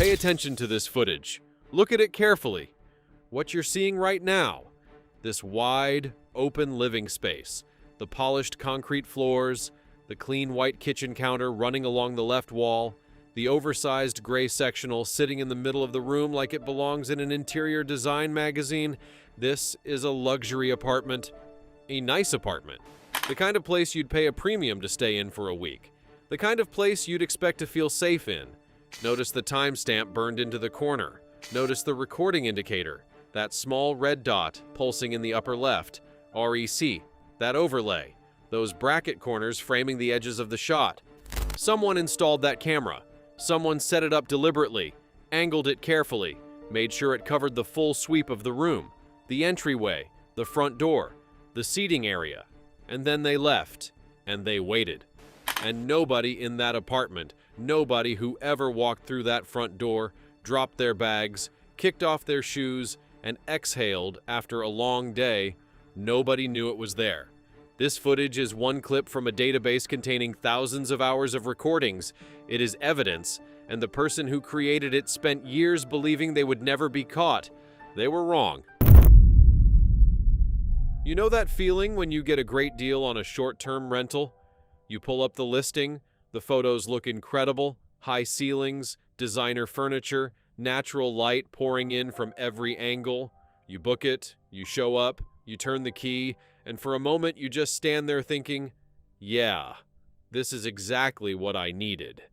Pay attention to this footage. Look at it carefully. What you're seeing right now, this wide, open living space, the polished concrete floors, the clean white kitchen counter running along the left wall, the oversized gray sectional sitting in the middle of the room like it belongs in an interior design magazine. This is a luxury apartment, a nice apartment, the kind of place you'd pay a premium to stay in for a week, the kind of place you'd expect to feel safe in. Notice the timestamp burned into the corner. Notice the recording indicator, that small red dot pulsing in the upper left, REC, that overlay, those bracket corners framing the edges of the shot. Someone installed that camera. Someone set it up deliberately, angled it carefully, made sure it covered the full sweep of the room, the entryway, the front door, the seating area. And then they left, and they waited. And nobody in that apartment, nobody who ever walked through that front door, dropped their bags, kicked off their shoes, and exhaled after a long day, nobody knew it was there. This footage is one clip from a database containing thousands of hours of recordings. It is evidence, and the person who created it spent years believing they would never be caught. They were wrong. You know that feeling when you get a great deal on a short-term rental? You pull up the listing, the photos look incredible, high ceilings, designer furniture, natural light pouring in from every angle. You book it, you show up, you turn the key, and for a moment you just stand there thinking, yeah, this is exactly what I needed.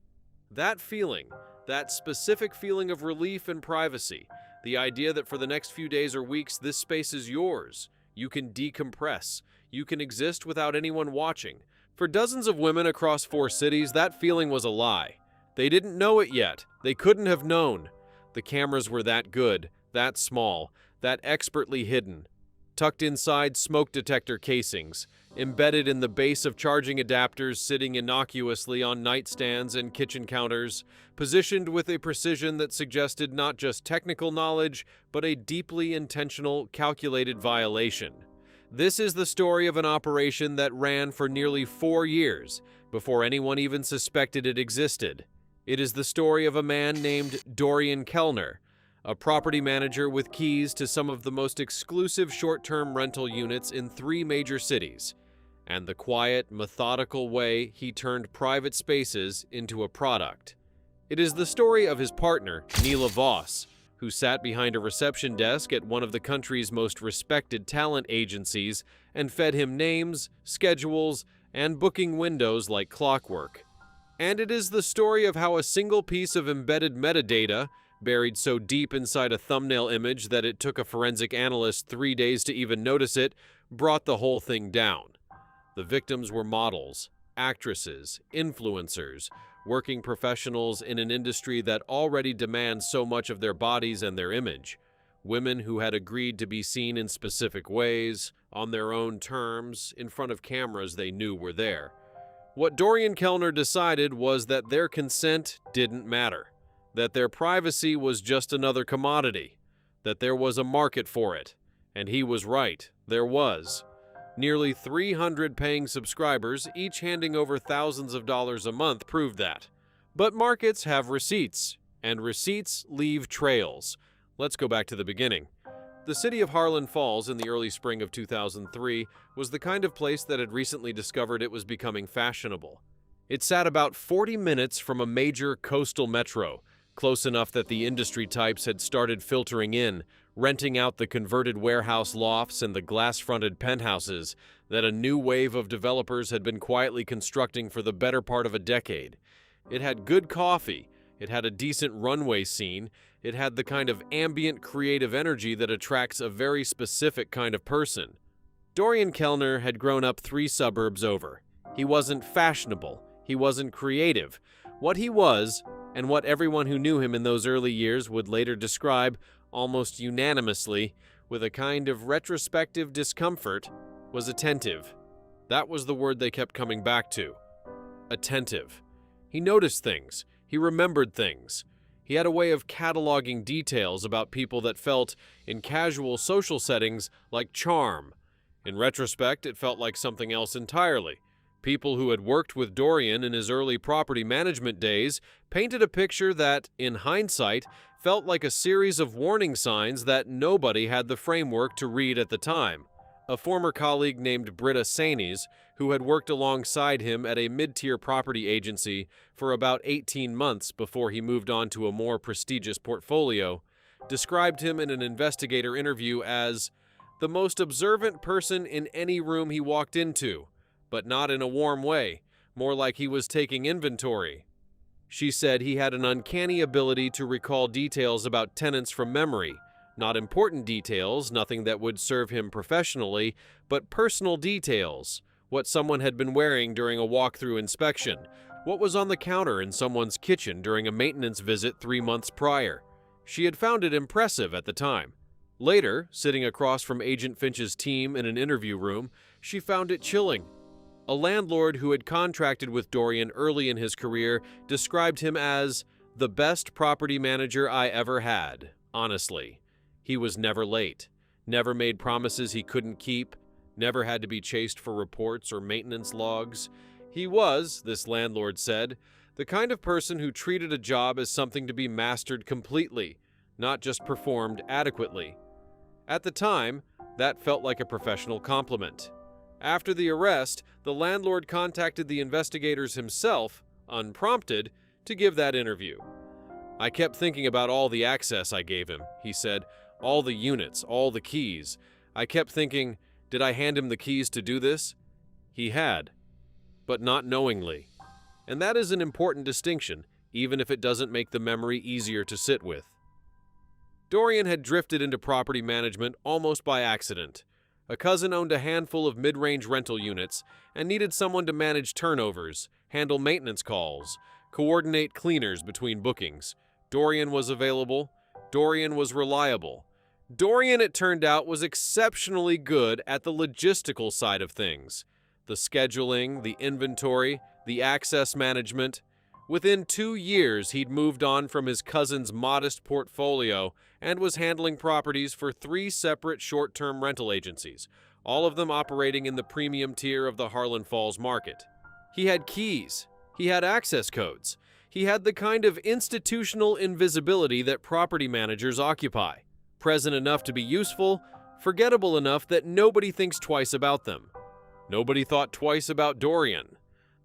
That feeling, that specific feeling of relief and privacy, the idea that for the next few days or weeks this space is yours, you can decompress, you can exist without anyone watching. For dozens of women across 4 cities, that feeling was a lie. They didn't know it yet. They couldn't have known. The cameras were that good, that small, that expertly hidden, tucked inside smoke detector casings, embedded in the base of charging adapters sitting innocuously on nightstands and kitchen counters, positioned with a precision that suggested not just technical knowledge, but a deeply intentional, calculated violation. This is the story of an operation that ran for nearly 4 years before anyone even suspected it existed. It is the story of a man named Dorian Kellner, a property manager with keys to some of the most exclusive short-term rental units in 3 major cities, and the quiet, methodical way he turned private spaces into a product. It is the story of his partner, Neela Voss, who sat behind a reception desk at one of the country's most respected talent agencies and fed him names, schedules, and booking windows like clockwork. And it is the story of how a single piece of embedded metadata, buried so deep inside a thumbnail image that it took a forensic analyst 3 days to even notice it, brought the whole thing down. The victims were models, actresses, influencers, working professionals in an industry that already demands so much of their bodies and their image. Women who had agreed to be seen in specific ways, on their own terms, in front of cameras they knew were there. What Dorian Kellner decided was that their consent didn't matter, that their privacy was just another commodity, that there was a market for it. And he was right, there was. Nearly 300 paying subscribers, each handing over thousands of dollars a month, proved that. But markets have receipts, and receipts leave trails. Let's go back to the beginning. The city of Harlan Falls in the early spring of 2003 was the kind of place that had recently discovered it was becoming fashionable. It sat about 40 minutes from a major coastal metro, close enough that the industry types had started filtering in, renting out the converted warehouse lofts and the glass-fronted penthouses that a new wave of developers had been quietly constructing for the better part of a decade. It had good coffee, it had a decent runway scene, it had the kind of ambient creative energy that attracts a very specific kind of person. Dorian Kellner had grown up 3 suburbs over. He wasn't fashionable, he wasn't creative. What he was, and what everyone who knew him in those early years would later describe, almost unanimously, with a kind of retrospective discomfort, was attentive. That was the word they kept coming back to. Attentive. He noticed things. He remembered things. He had a way of cataloging details about people that felt, in casual social settings, like charm. In retrospect, it felt like something else entirely. People who had worked with Dorian in his early property management days painted a picture that, in hindsight, felt like a series of warning signs that nobody had the framework to read at the time. A former colleague named Britta Sanis, who had worked alongside him at a mid-tier property agency for about 18 months before he moved on to a more prestigious portfolio, described him in an investigator interview as the most observant person in any room he walked into, but not in a warm way, more like he was taking inventory. She said he had an uncanny ability to recall details about tenants from memory, not important details, nothing that would serve him professionally, but personal details, what someone had been wearing during a walkthrough inspection, what was on the counter in someone's kitchen during a maintenance visit 3 months prior. She had found it impressive at the time. Later, sitting across from Agent Finch's team in an interview room, she found it chilling. A landlord who had contracted with Dorian early in his career described him as the best property manager I ever had, honestly. He was never late, never made promises he couldn't keep, never had to be chased for reports or maintenance logs. He was, this landlord said, the kind of person who treated a job as something to be mastered completely, not just performed adequately. At the time, that felt like a professional compliment. After the arrest, the landlord contacted the investigators himself, unprompted, to give that interview. I kept thinking about all the access I gave him, he said, all the units, all the keys. I kept thinking, did I hand him the keys to do this? He had, but not knowingly. And that is an important distinction, even if it doesn't make the memory easier to sit with. Dorian had drifted into property management almost by accident. A cousin owned a handful of mid-range rental units and needed someone to manage turnovers, handle maintenance calls, coordinate cleaners between bookings. Dorian was available. Dorian was reliable. Dorian, it turned out, was exceptionally good at the logistical side of things. The scheduling, the inventory, the access management. Within 2 years, he'd moved on from his cousin's modest portfolio and was handling properties for 3 separate short-term rental agencies, all of them operating in the premium tier of the Harlan Falls market. He had keys. He had access codes. He had the kind of institutional invisibility that property managers occupy, present enough to be useful, forgettable enough that nobody thinks twice about them. Nobody thought twice about Dorian.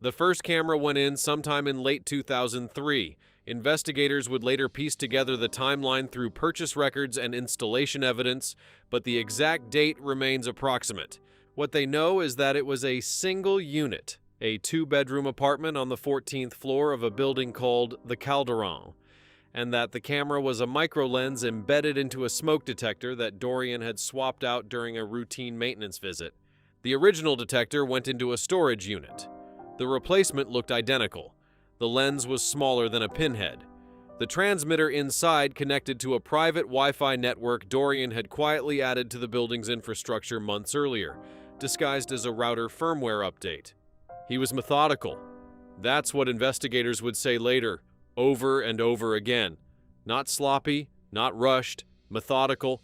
The first camera went in sometime in late 2003. Investigators would later piece together the timeline through purchase records and installation evidence, but the exact date remains approximate. What they know is that it was a single unit, a 2-bedroom apartment on the 14th floor of a building called the Calderon, and that the camera was a microlens embedded into a smoke detector that Dorian had swapped out during a routine maintenance visit. The original detector went into a storage unit. The replacement looked identical. The lens was smaller than a pinhead. The transmitter inside connected to a private Wi-Fi network Dorian had quietly added to the building's infrastructure months earlier, disguised as a router firmware update. He was methodical. That's what investigators would say later, over and over again. Not sloppy, not rushed, methodical.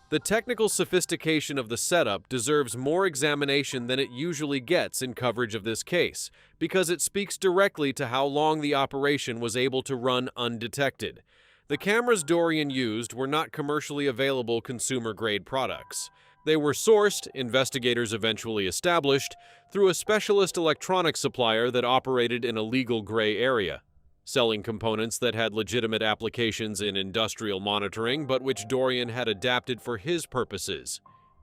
The technical sophistication of the setup deserves more examination than it usually gets in coverage of this case, because it speaks directly to how long the operation was able to run undetected. The cameras Dorian used were not commercially available consumer-grade products. They were sourced, investigators eventually established, through a specialist electronics supplier that operated in a legal gray area, selling components that had legitimate applications in industrial monitoring, but which Dorian had adapted for his purposes.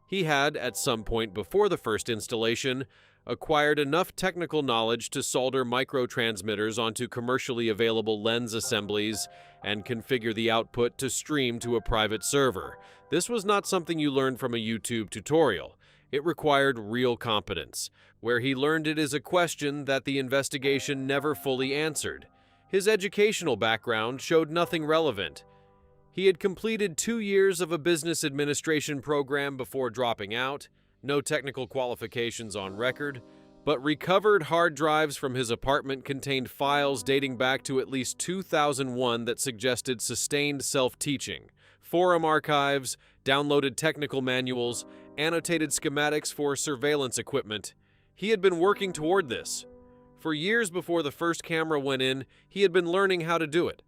He had, at some point before the first installation, acquired enough technical knowledge to solder microtransmitters onto commercially available lens assemblies and configure the output to stream to a private server. This was not something you learned from a YouTube tutorial. It required real competence. Where he learned it is a question that the investigation never fully answered. His educational background showed nothing relevant. He had completed 2 years of a business administration program before dropping out, no technical qualifications on record, but recovered hard drives from his apartment contained files dating back to at least 2001 that suggested sustained self-teaching, forum archives, downloaded technical manuals, annotated schematics for surveillance equipment. He had been working toward this. For years before the first camera went in, he had been learning how to do it.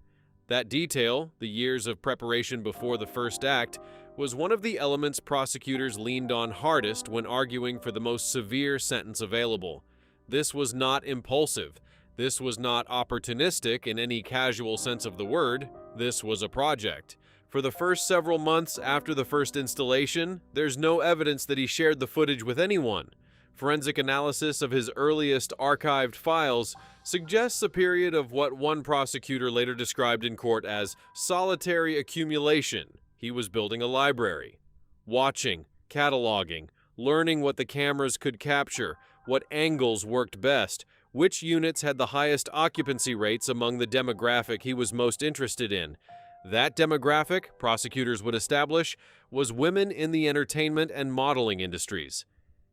That detail, the years of preparation before the first act, was one of the elements prosecutors leaned on hardest when arguing for the most severe sentence available. This was not impulsive. This was not opportunistic in any casual sense of the word. This was a project. For the first several months after the first installation, there's no evidence that he shared the footage with anyone. Forensic analysis of his earliest archived files suggests a period of what one prosecutor later described in court as solitary accumulation. He was building a library, watching, cataloging, learning what the cameras could capture, what angles worked best, which units had the highest occupancy rates among the demographic he was most interested in. That demographic, prosecutors would establish, was women in the entertainment and modeling industries.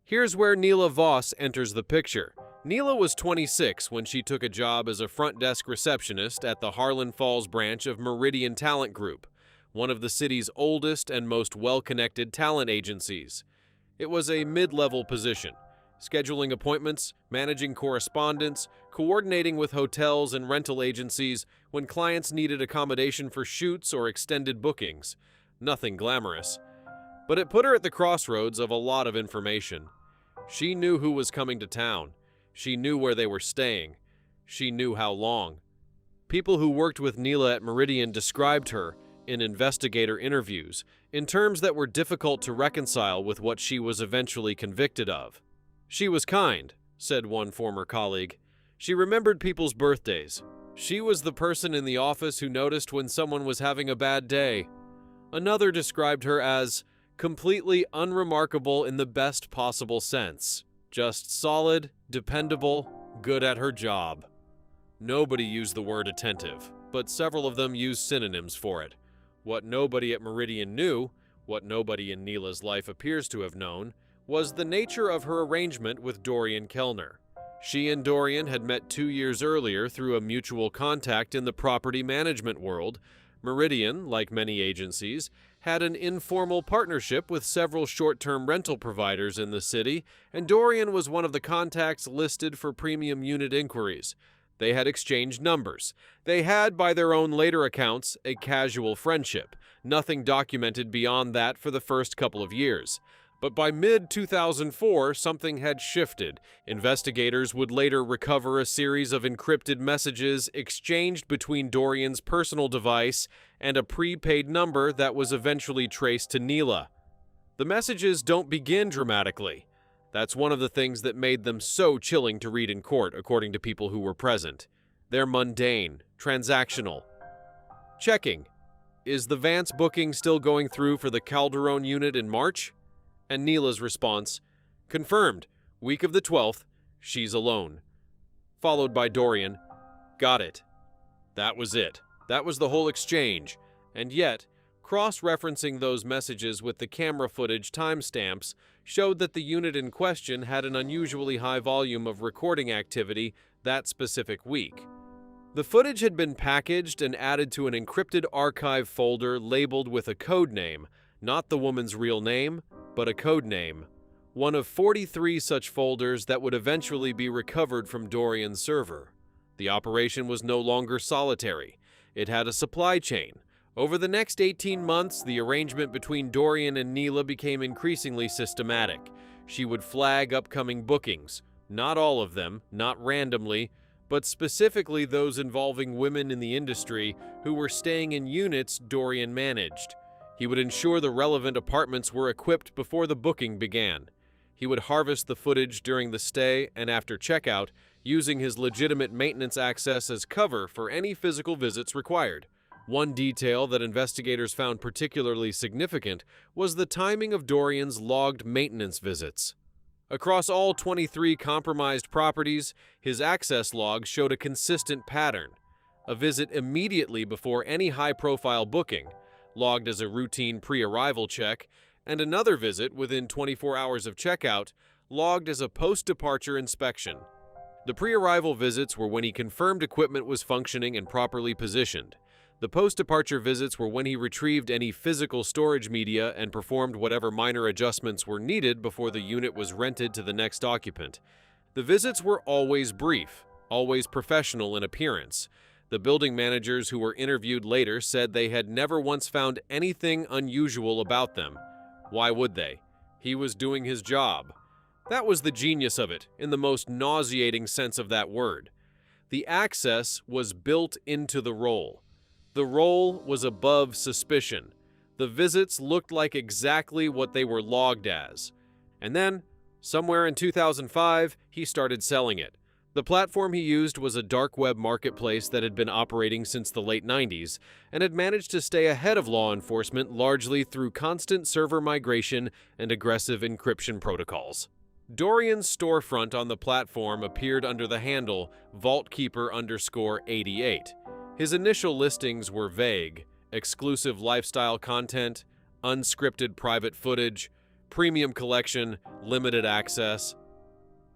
Here's where Neela Voss enters the picture. Neela was 26 when she took a job as a front desk receptionist at the Harlan Falls branch of Meridian Talent Group, one of the city's oldest and most well-connected talent agencies. It was a mid-level position, scheduling appointments, managing correspondence, coordinating with hotels and rental agencies when clients needed accommodation for shoots or extended bookings. Nothing glamorous. But it put her at the crossroads of a lot of information. She knew who was coming to town. She knew where they were staying. She knew how long. People who worked with Neela at Meridian described her, in investigator interviews, in terms that were difficult to reconcile with what she was eventually convicted of. She was kind, said one former colleague. She remembered people's birthdays. She was the person in the office who noticed when someone was having a bad day. Another described her as completely unremarkable in the best possible sense. Just solid, dependable, good at her job. Nobody used the word attentive, but several of them used synonyms for it. What nobody at Meridian knew, what nobody in Neela's life appears to have known, was the nature of her arrangement with Dorian Kellner. She and Dorian had met 2 years earlier through a mutual contact in the property management world. Meridian, like many agencies, had an informal partnership with several short-term rental providers in the city, and Dorian was one of the contacts listed for premium unit inquiries. They had exchanged numbers. They had, by their own later accounts, a casual friendship, nothing documented beyond that for the first couple of years. But by mid-2004, something had shifted. Investigators would later recover a series of encrypted messages exchanged between Dorian's personal device and a prepaid number that was eventually traced to Neela. The messages don't begin dramatically. That's one of the things that made them so chilling to read in court, according to people who were present. They're mundane, transactional. Checking. Is the Vance booking still going through for the Calderon unit in March? And Neela's response, confirmed, week of the 12th, she's alone. Followed by Dorian, got it. That was it. That was the whole exchange. And yet, cross-referencing those messages with the camera footage timestamps showed that the unit in question had an unusually high volume of recording activity that specific week. The footage had been packaged and added to an encrypted archive folder labeled with a code name, not the woman's real name, but a code name. One of 43 such folders that would eventually be recovered from Dorian's server. The operation was no longer solitary. It had a supply chain. Over the next 18 months, the arrangement between Dorian and Neela became increasingly systematic. She would flag upcoming bookings, not all of them, not randomly, but specifically those involving women in the industry who were staying in units Dorian managed. He would ensure the relevant apartments were equipped before the booking began. He would harvest the footage during the stay and after checkout, using his legitimate maintenance access as cover for any physical visits required. One detail that investigators found particularly significant was the timing of Dorian's logged maintenance visits. Across all 23 compromised properties, his access logs showed a consistent pattern. A visit immediately before any high-profile booking, logged as a routine pre-arrival check, and another visit within 24 hours of checkout, logged as a post-departure inspection. The pre-arrival visits were when he confirmed equipment was functioning and properly positioned. The post-departure visits were when he retrieved any physical storage media and performed whatever minor adjustments were needed before the unit was rented to the next occupant. The visits were always brief, always professional in appearance. The building managers who were interviewed later said they had never once found anything unusual about them. Why would they? He was doing his job. That was the genius of it, in the most nauseating sense of that word. The access was built into the role. The role was above suspicion. The visits looked like exactly what they were logged as. And then, somewhere in 2005, he started selling it. The platform he used was a dark web marketplace that had been operating since the late 90s and had managed to stay ahead of law enforcement largely through constant server migration and aggressive encryption protocols. Dorian's storefront on the platform appeared under the handle vaultkeeper_88. His initial listings were vague: exclusive lifestyle content, unscripted private footage, premium collection, limited access.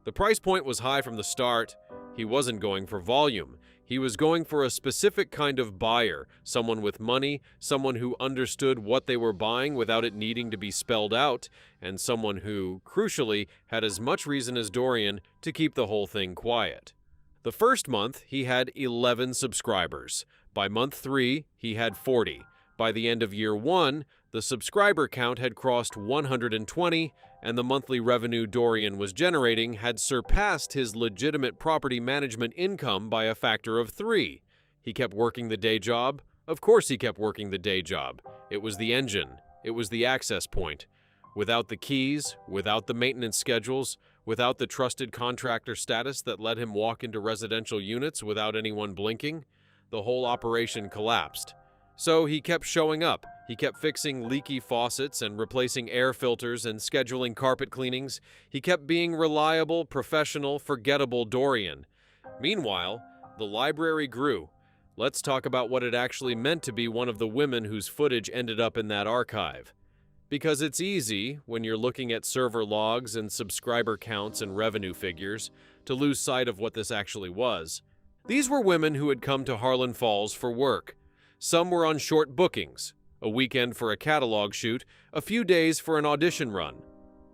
The price point was high from the start. He wasn't going for volume. He was going for a specific kind of buyer, someone with money, someone who understood what they were buying without it needing to be spelled out, and someone who, crucially, had as much reason as Dorian to keep the whole thing quiet. The first month, he had 11 subscribers. By month 3, he had 40. By the end of year 1, the subscriber count had crossed 120, and the monthly revenue Dorian was generating had surpassed his legitimate property management income by a factor of 3. He kept working the day job. Of course he kept working the day job. It was the engine. It was the access point. Without the keys, without the maintenance schedules, without the trusted contractor status that let him walk into residential units without anyone blinking, the whole operation collapsed. So he kept showing up. He kept fixing leaky faucets and replacing air filters and scheduling carpet cleanings. He kept being reliable, professional, forgettable Dorian. Meanwhile, the library grew. Let's talk about what it actually meant to be one of the women whose footage ended up in that archive. Because it's easy, when you're looking at server logs and subscriber counts and revenue figures, to lose sight of what this actually was. These were women who had come to Harlan Falls for work. Some were on short bookings, a weekend for a catalog shoot, a few days for an audition run.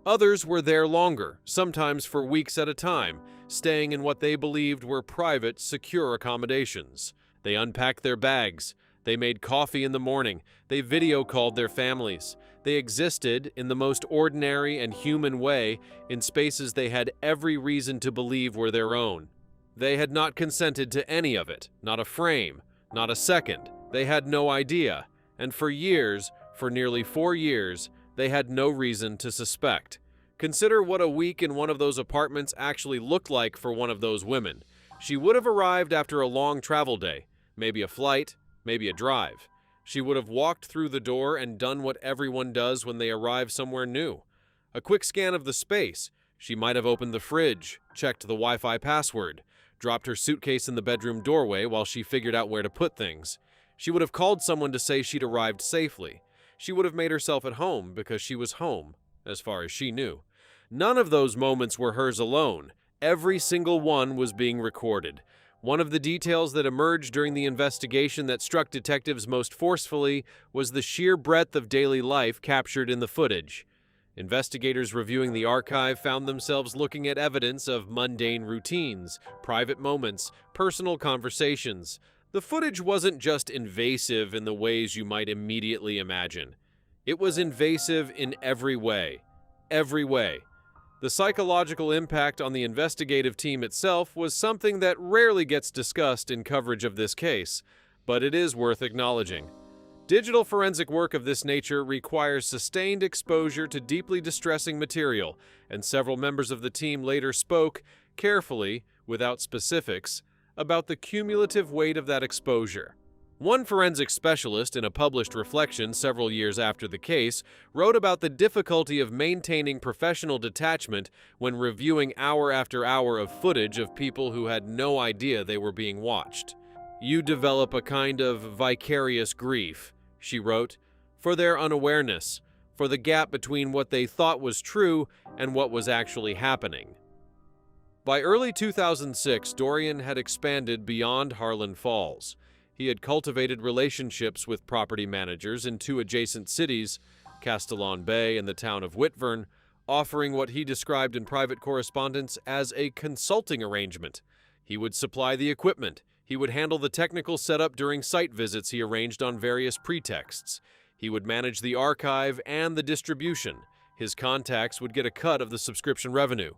Others were there longer, sometimes for weeks at a time, staying in what they believed were private, secure accommodations. They unpacked their bags. They made coffee in the morning. They video called their families. They existed in the most ordinary and human way in spaces they had every reason to believe were their own. They had not consented to any of it, not a frame, not a second. They had no idea, and for years, for nearly 4 years, they had no reason to suspect. Consider what a week in one of those apartments actually looked like for one of those women. She would have arrived after a long travel day, maybe a flight, maybe a drive. She would have walked through the door and done what everyone does when they arrive somewhere new. A quick scan of the space. She might have opened the fridge, checked the Wi-Fi password, dropped her suitcase in the bedroom doorway while she figured out where to put things. She would have called someone to say she'd arrived safely. She would have made herself at home because she was home, as far as she knew. None of those moments were hers alone. Every single one was being recorded. One of the details that emerged during the investigation that struck detectives most forcefully was the sheer breadth of daily life captured in the footage. Investigators reviewing the archive found themselves looking at evidence of mundane routines, private moments, personal conversations. The footage wasn't just invasive in the ways you might immediately imagine. It was invasive in every way. Every way. The psychological impact on the investigative team itself was something that rarely gets discussed in coverage of this case, but it is worth acknowledging. Digital forensic work of this nature requires sustained exposure to deeply distressing material, and several members of the team later spoke, carefully, without specifics, about the cumulative weight of that exposure. One forensic specialist, in a published reflection several years after the case, wrote about the difficulty of maintaining professional detachment when reviewing hour after hour of footage of people who had no idea they were being watched. "You develop a kind of vicarious grief," she wrote, "for their unawareness, for the gap between what they thought was true and what was actually happening." By early 2006, Dorian had expanded beyond Harlan Falls. He had cultivated relationships with property managers in two adjacent cities, Castellon Bay and the town of Whitburn, offering what he described in private correspondence as a consulting arrangement. He would supply the equipment. He would handle the technical setup during site visits he arranged on various pretexts. He would manage the archive and the distribution. His contacts would get a cut of the subscription revenue.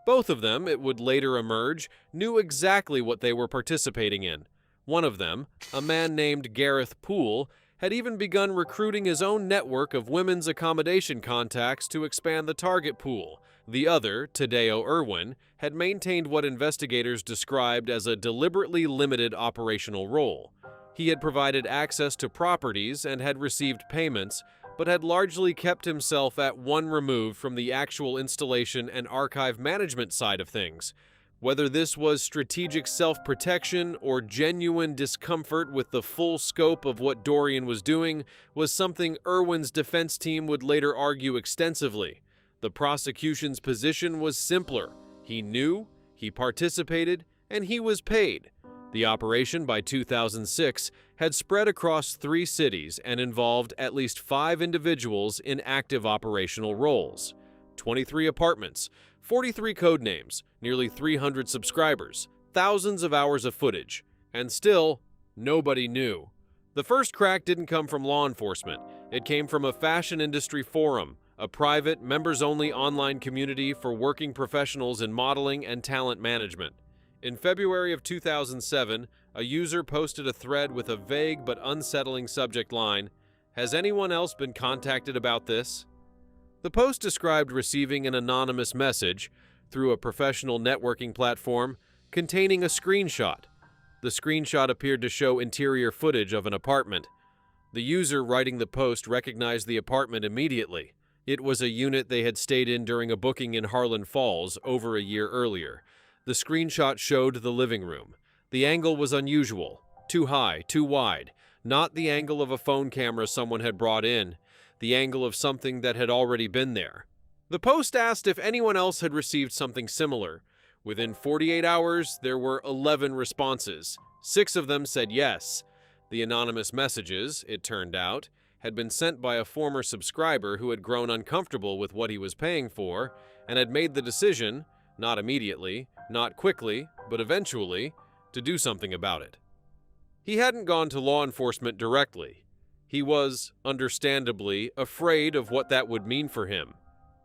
Both of them, it would later emerge, knew exactly what they were participating in. One of them, a man named Gareth Poole, had even begun recruiting his own network of women's accommodation contacts to expand the target pool. The other, Tadeo Irwin, had maintained what investigators described as a deliberately limited operational role. He had provided access to properties and had received payments, but had largely kept himself at one remove from the actual installation and archive management side of things. Whether this was strategic self-protection or genuine discomfort with the full scope of what Dorian was doing was something Irwin's defense team would later argue extensively. The prosecution's position was simpler. He knew, he participated, and he was paid. The operation, by 2006, had spread across 3 cities and involved at least 5 individuals in active operational roles. 23 apartments, 43 code names, nearly 300 subscribers, thousands of hours of footage, and still, nobody knew. The first crack didn't come from law enforcement. It came from a fashion industry forum, a private, members-only online community for working professionals in modeling and talent management. In February of 2007, a user posted a thread with a vague but unsettling subject line, "Has anyone else been contacted about this?" The post described receiving an anonymous message through a professional networking platform containing a screenshot. The screenshot appeared to show interior footage of an apartment. The user writing the post recognized the apartment immediately. It was a unit they had stayed in during a booking in Harlan Falls over a year earlier. The screenshot showed the living room. The angle was unusual, too high, too wide, not the angle of a phone camera someone had brought in, the angle of something that had already been there. The post asked if anyone else had received something similar. Within 48 hours, there were 11 responses. 6 of them said yes. The anonymous messages, it turned out, had been sent by a former subscriber who had grown uncomfortable with what he was paying for and had made the decision, not immediately, not quickly, but eventually, to do something about it. He hadn't gone to law enforcement directly. He was, understandably, afraid of what that would mean for him.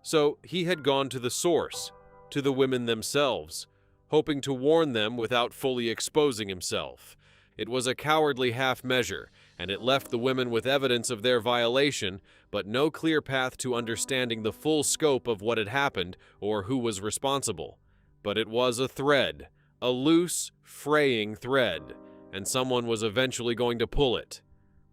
So he had gone to the source, to the women themselves, hoping to warn them without fully exposing himself. It was a cowardly half measure, and it left the women with evidence of their violation, but no clear path to understanding the full scope of what had happened or who was responsible. But it was a thread, a loose, fraying thread, and someone was eventually going to pull it.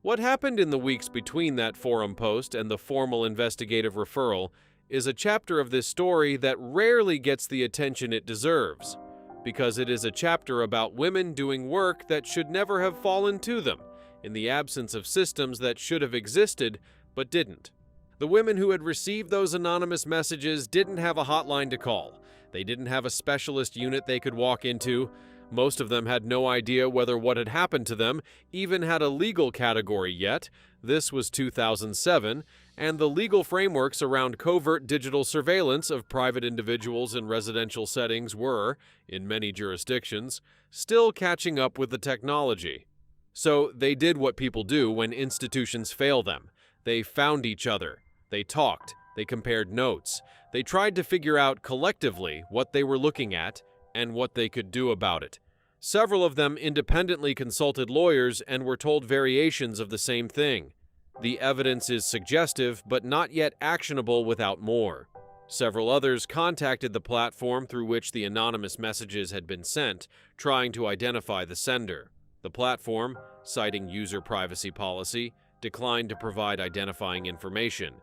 What happened in the weeks between that forum post and the formal investigative referral is a chapter of this story that rarely gets the attention it deserves, because it is a chapter about women doing work that should never have fallen to them, in the absence of systems that should have existed but didn't. The women who had received those anonymous messages didn't have a hotline to call. They didn't have a specialist unit they could walk into. Most of them had no idea whether what had happened to them even had a legal category yet. This was 2007, and the legal frameworks around covert digital surveillance of private individuals in residential settings were, in many jurisdictions, still catching up with the technology. So they did what people do when institutions fail them. They found each other. They talked. They compared notes. They tried to figure out collectively what they were looking at and what they could do about it. Several of them independently consulted lawyers and were told variations of the same thing. The evidence is suggestive, but not yet actionable without more. Several others contacted the platform through which the anonymous messages had been sent, trying to identify the sender. The platform, citing user privacy policy, declined to provide identifying information.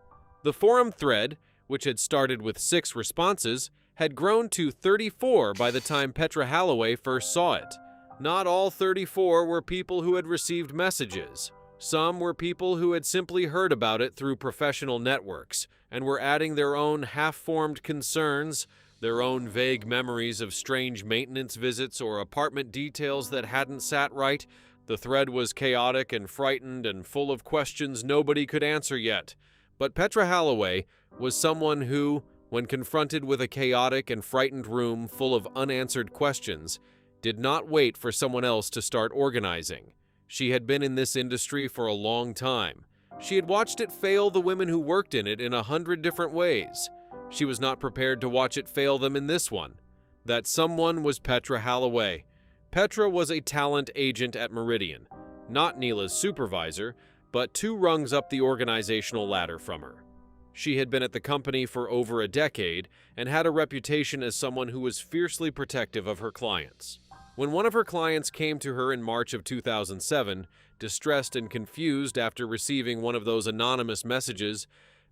The forum thread, which had started with 6 responses, had grown to 34 by the time Petra Holloway first saw it. Not all 34 were people who had received messages. Some were people who had simply heard about it through professional networks and were adding their own half-formed concerns, their own vague memories of strange maintenance visits or apartment details that hadn't sat right, The thread was chaotic and frightened and full of questions nobody could answer yet. But Petra Holloway was someone who, when confronted with a chaotic and frightened room full of unanswered questions, did not wait for someone else to start organizing. She had been in this industry for a long time. She had watched it fail the women who worked in it in 100 different ways. She was not prepared to watch it fail them in this one. That someone was Petra Holloway. Petra was a talent agent at Meridian, not Neela's supervisor, but 2 rungs up the organizational ladder from her. She had been at the company for over a decade and had a reputation as someone who was fiercely protective of her clients. When one of her clients came to her in March of 2007, distressed and confused after receiving one of those anonymous messages,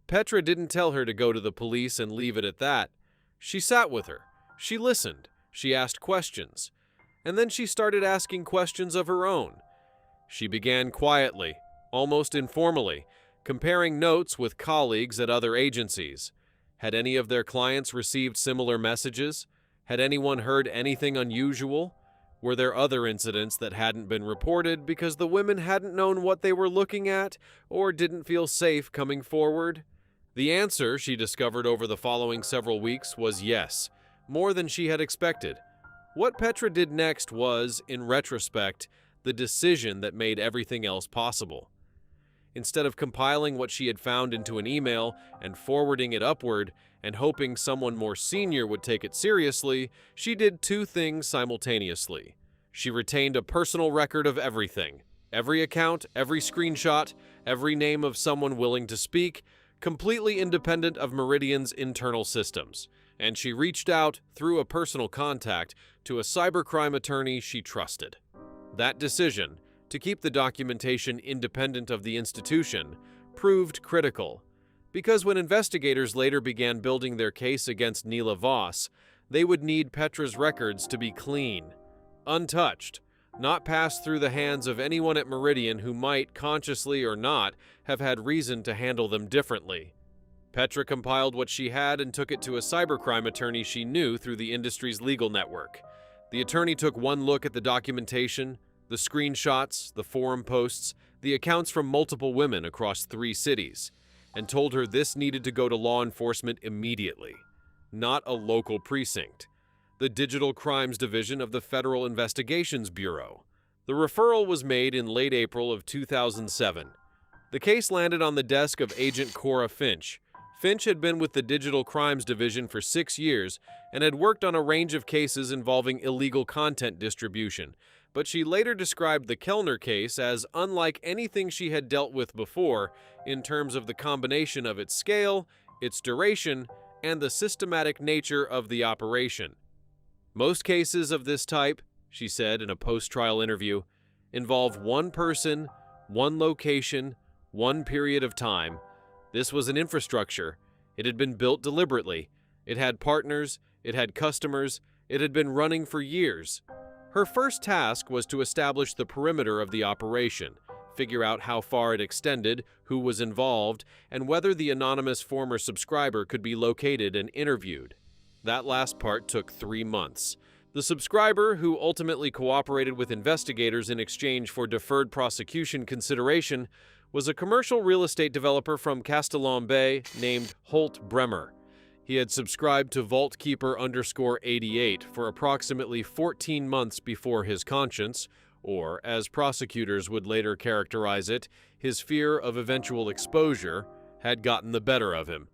Petra didn't tell her to go to the police and leave it at that. She sat with her. She listened. She asked questions. And then she started asking questions of her own. She began quietly, almost informally, comparing notes with colleagues at other agencies. Had any of their clients received similar messages? Had anyone heard anything unusual? Were there other incidents that hadn't been reported because the women hadn't known what they were looking at or didn't feel safe coming forward? The answer, she discovered over the following several weeks, was yes, more than she had expected. What Petra did next was, in retrospect, the decision that made everything else possible. Instead of compiling what she had found into an email and forwarding it upward and hoping someone more senior would take it seriously, she did 2 things simultaneously. She retained a personal record of everything. Every account, every screenshot, every name of someone willing to speak, completely independent of Meridian's internal systems. And she reached out, through a personal contact, to a cybercrime attorney she trusted. That decision, to keep the documentation independent of the institution, proved critical. Because when investigators later began building their case against Neela Voss, they would need Petra's records to be clean, untouched, not passed through the hands of anyone at Meridian who might, consciously or not, have had reason to handle them differently. Petra compiled what she had and took it to a cybercrime attorney she knew through the industry's legal network. The attorney took one look at the documentation, the screenshots, the forum posts, the accounts from multiple women across 3 cities, and told her this needed to go to law enforcement immediately, not a local precinct, the Digital Crimes Division of the Federal Investigations Bureau. The referral was made in late April of 2007. The case landed on the desk of Agent Cora Finch. Finch had been with the Digital Crimes Division for 6 years and had worked on a range of cases involving illegal content distribution, but she later described the Kellner case as unlike anything she had dealt with before in terms of the combination of its scale, its duration, and the systematic nature of the operation. Most cases of this type, she said in a post-trial interview, involve one person, one location, one period of time. This was an infrastructure. It had been built deliberately. It had partners. It had customers. It had been running for years. Her first task was to establish the perimeter of the operation, figure out how far it extended, who was involved, and whether the anonymous former subscriber could be located and interviewed. That last part took 3 months. The subscriber, who ultimately cooperated with investigators in exchange for deferred prosecution consideration, was a commercial real estate developer from Castellon Bay named Holt Bremer. He had subscribed to Vaultkeeper_88 for approximately 14 months before his conscience, or, as prosecutors would later characterize it, his fear of eventual exposure, had gotten the better of him.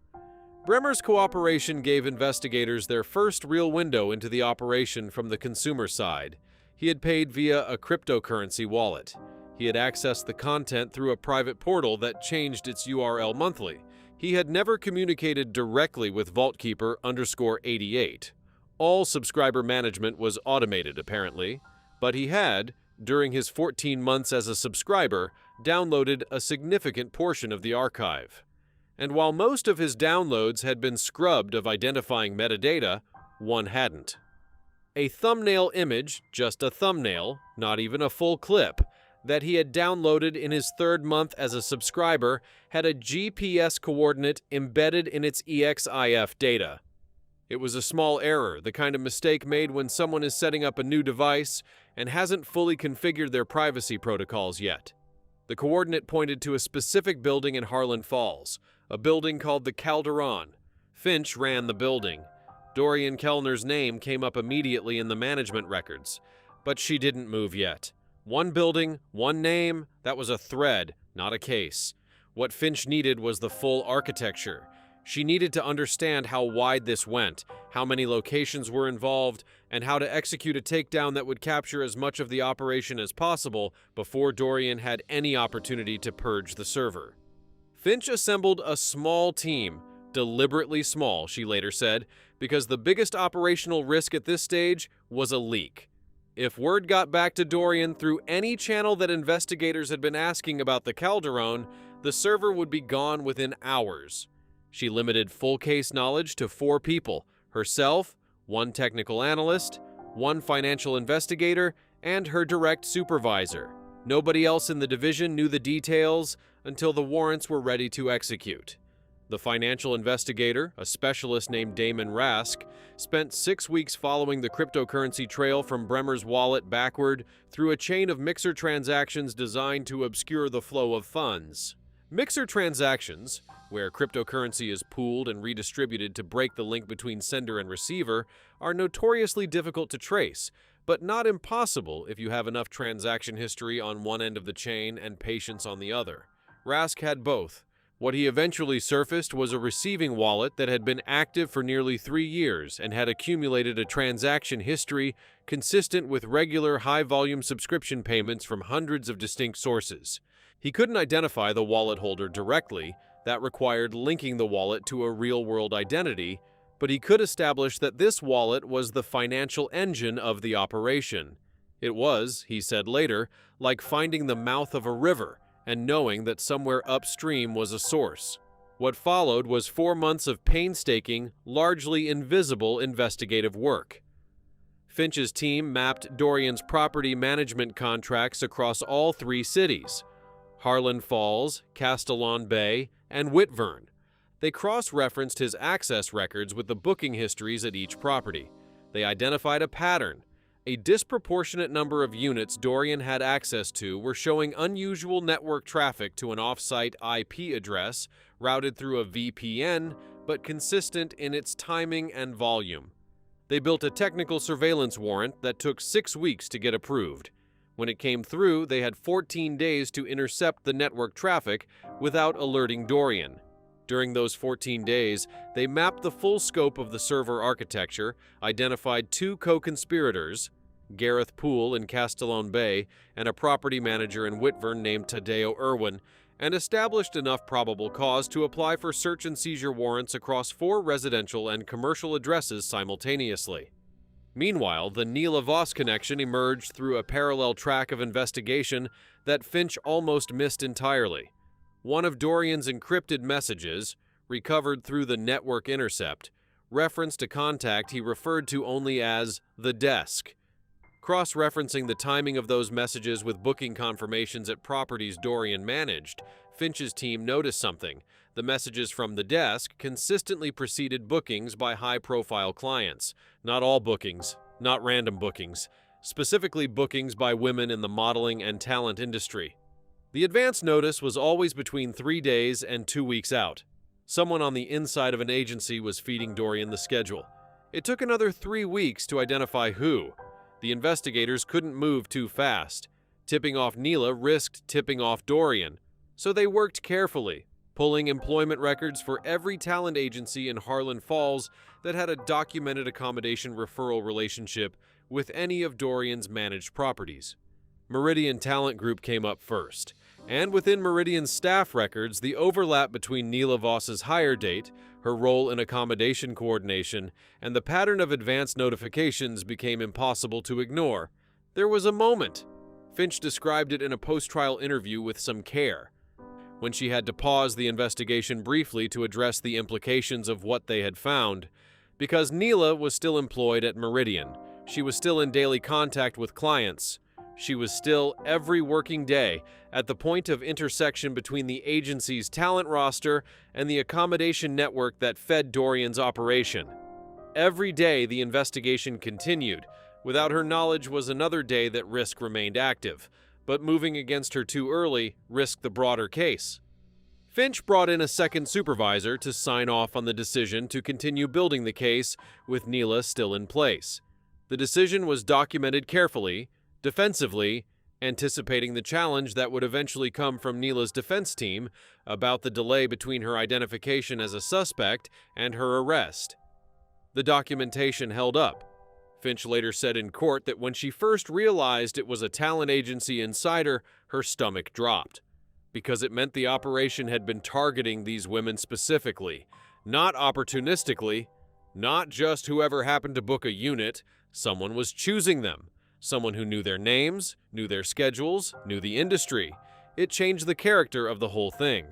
Bremer's cooperation gave investigators their first real window into the operation from the consumer side. He had paid via a cryptocurrency wallet. He had accessed the content through a private portal that changed its URL monthly. He had never communicated directly with Vaultkeeper_88. All subscriber management was automated, apparently, but he had, during his 14 months as a subscriber, downloaded a significant portion of the archive. And while most of his downloads had been scrubbed of identifying metadata, one hadn't. A thumbnail image, just a thumbnail, not even a full clip, that he had downloaded in his 3rd month as a subscriber had a GPS coordinate embedded in its EXIF data. It was a small error, the kind of mistake made when someone is setting up a new device and hasn't fully configured their privacy protocols yet. The coordinate pointed to a specific building in Harlan Falls, a building called the Calderon. Finch ran the building. Dorian Kellner's name came up immediately in the management records, but she didn't move yet. One building, one name, that was a thread, not a case. What Finch needed was the full architecture. She needed to understand how wide this went, how many locations were involved, and how to execute a takedown that would capture as much of the operation as possible before Dorian had any opportunity to purge the server. Finch assembled a small team, deliberately small, she later said, because the biggest operational risk at this stage was a leak. If word got back to Dorian through any channel that investigators had been asking about the Calderon, the server would be gone within hours. She limited full case knowledge to 4 people: herself, 1 technical analyst, 1 financial investigator, and her direct supervisor. Nobody else in the division knew the details until the warrants were ready to execute. The financial investigator, a specialist named Damon Rask, spent 6 weeks following the cryptocurrency trail from Bremer's wallet backward through a chain of mixer transactions designed to obscure the flow of funds. Mixer transactions, where cryptocurrency is pooled and redistributed to break the link between sender and receiver, are notoriously difficult to trace, but not impossible if you have enough transaction history on one end of the chain and patience on the other. Rask had both. What he eventually surfaced was a receiving wallet that had been active for nearly 3 years and had accumulated a transaction history consistent with regular high-volume subscription payments from hundreds of distinct sources. He couldn't identify the wallet holder directly. That required linking the wallet to a real-world identity, but he could establish that this wallet was the financial engine of the operation. It was, he said later, like finding the mouth of a river and knowing that somewhere upstream was a source. What followed was 4 months of painstaking, largely invisible investigative work. Finch's team mapped Dorian's property management contracts across all 3 cities: Harlan Falls, Castellon Bay, and Whitburn. They cross-referenced his access records with the booking histories at each property. They identified a pattern. A disproportionate number of units Dorian had access to were showing unusual network traffic to an off-site IP address routed through a VPN, but consistent in its timing and volume. They built a technical surveillance warrant that took 6 weeks to get approved. When it came through, they had 14 days to intercept the network traffic without alerting Dorian. During those 14 days, they mapped the full scope of the server architecture, identified 2 co-conspirators, Gareth Poole in Castellon Bay and a property manager in Whitburn named Tadeo Irwin, and established enough probable cause to apply for search and seizure warrants across 4 residential and commercial addresses simultaneously. Meanwhile, the Neela Voss connection emerged through a parallel track of investigation that Finch almost missed entirely. One of Dorian's encrypted messages, recovered through the network intercept, referenced a contact he referred to only as the desk. Cross-referencing the timing of those messages with booking confirmations at properties Dorian managed, Finch's team noticed something. The messages from the desk consistently preceded bookings by high-profile clients. Not all bookings, not random bookings, specifically bookings by women in the modeling and talent industry. The advance notice was always between 3 days and 2 weeks out. Someone on the inside of an agency was feeding Dorian the schedule. It took another 3 weeks to identify who. The investigators couldn't move too fast. Tipping off Neela risked tipping off Dorian, so they worked carefully, pulling employment records for every talent agency in Harlan Falls that had a documented accommodation referral relationship with any of Dorian's managed properties. Meridian Talent Group came up first, and within Meridian's staff records, the overlap between Neela Voss's hire date, her role in accommodation coordination, and the pattern of advance notifications became impossible to ignore. There was a moment. Finch described it in a post-trial interview with some care, when she had to pause the investigation briefly to address the implications of what they had found. Because Neela was still employed at Meridian, she was still in daily contact with clients. She was still, every working day, at the point of intersection between the agency's talent roster and the accommodation network that fed Dorian's operation. Every day the investigation continued, Without her knowledge was another day that risk remained active, but moving against her too early risked the broader case. Finch brought in a second supervisor to sign off on the decision to continue building the case with Neela still in place. The decision was documented carefully, defensively, anticipating the challenge that would eventually come from Neela's defense team about the delay between her identification as a suspect and her arrest. The documentation held up. Finch later said in court that when she first realized it was a talent agency insider, her stomach dropped, because it meant the operation had been targeting these women specifically, not opportunistically, not just whoever happened to book a unit. Someone was choosing them. Someone who knew their names, knew their schedules, knew the industry. It changed the character of the whole thing.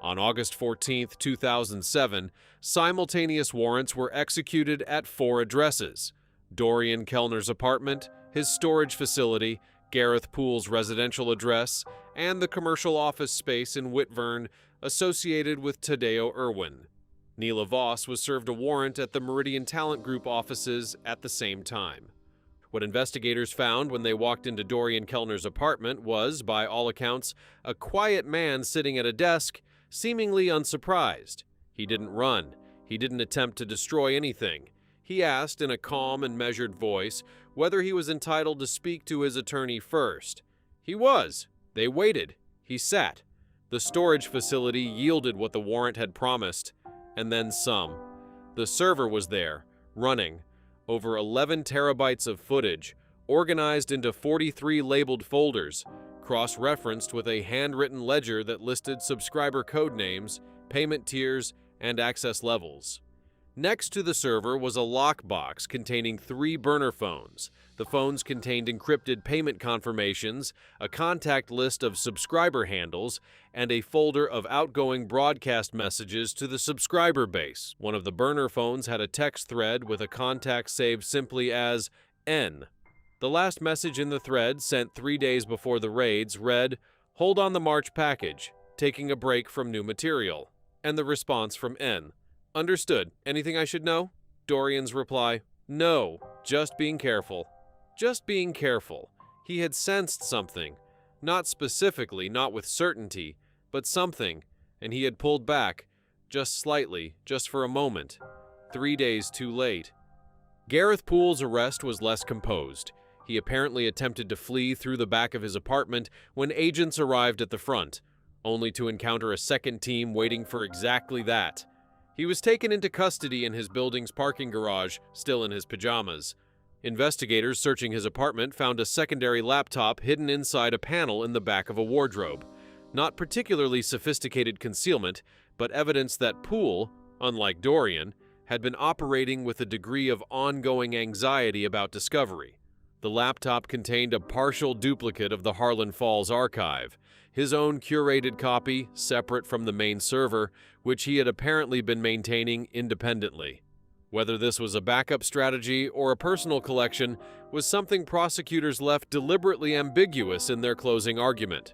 On August 14, 2007, simultaneous warrants were executed at 4 addresses: Dorian Kellner's apartment, his storage facility, Gareth Poole's residential address, and the commercial office space in Whitburn associated with Tadeo Irwin. Neela Voss was served a warrant at the Meridian Talent Group offices at the same time. What investigators found when they walked into Dorian Kellner's apartment was, by all accounts, a quiet man sitting at a desk, seemingly unsurprised. He didn't run. He didn't attempt to destroy anything. He asked in a calm and measured voice whether he was entitled to speak to his attorney first. He was. They waited. He sat. The storage facility yielded what the warrant had promised, and then some. The server was there, running. Over 11 terabytes of footage, organized into 43 labeled folders, cross-referenced with a handwritten ledger that listed subscriber code names, payment tiers, and access levels. Next to the server was a lockbox containing 3 burner phones. The phones contained encrypted payment confirmations, a contact list of subscriber handles, and a folder of outgoing broadcast messages to the subscriber base. One of the burner phones had a text thread with a contact saved simply as N. The last message in the thread, sent 3 days before the raids, read, "Hold on the March package, taking a break from new material." And the response from N, "Understood. Anything I should know?" Dorian's reply, "No, just being careful." Just being careful. He had sensed something. Not specifically, not with certainty, but something, and he had pulled back, just slightly, just for a moment. 3 days too late. Gareth Poole's arrest was less composed. He apparently attempted to flee through the back of his apartment when agents arrived at the front, only to encounter a second team waiting for exactly that. He was taken into custody in his building's parking garage, still in his pajamas. Investigators searching his apartment found a secondary laptop hidden inside a panel in the back of a wardrobe. Not particularly sophisticated concealment, but evidence that Poole, unlike Dorian, had been operating with a degree of ongoing anxiety about discovery. The laptop contained a partial duplicate of the Harlan Falls archive, his own curated copy, separate from the main server, which he had apparently been maintaining independently. Whether this was a backup strategy or a personal collection was something prosecutors left deliberately ambiguous in their closing argument.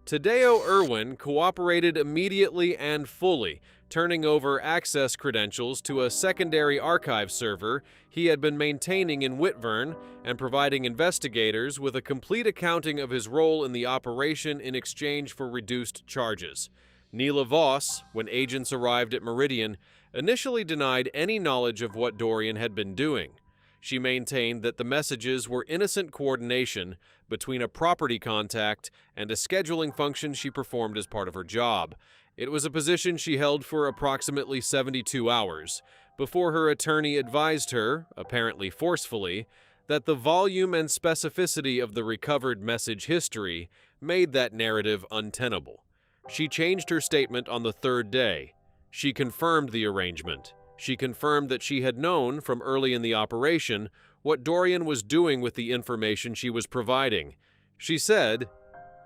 Tadeo Irwin cooperated immediately and fully, turning over access credentials to a secondary archive server he had been maintaining in Whitburn and providing investigators with a complete accounting of his role in the operation in exchange for reduced charges. Neela Voss, when agents arrived at Meridian, initially denied any knowledge of what Dorian had been doing. She maintained that the messages were innocent coordination between a property contact and a scheduling function she performed as part of her job. It was a position she held for approximately 72 hours, before her attorney advised her, apparently forcefully, that the volume and specificity of the recovered message history made that narrative untenable. She changed her statement on the 3rd day. She confirmed the arrangement. She confirmed that she had known from early in the operation what Dorian was doing with the information she was providing. She said,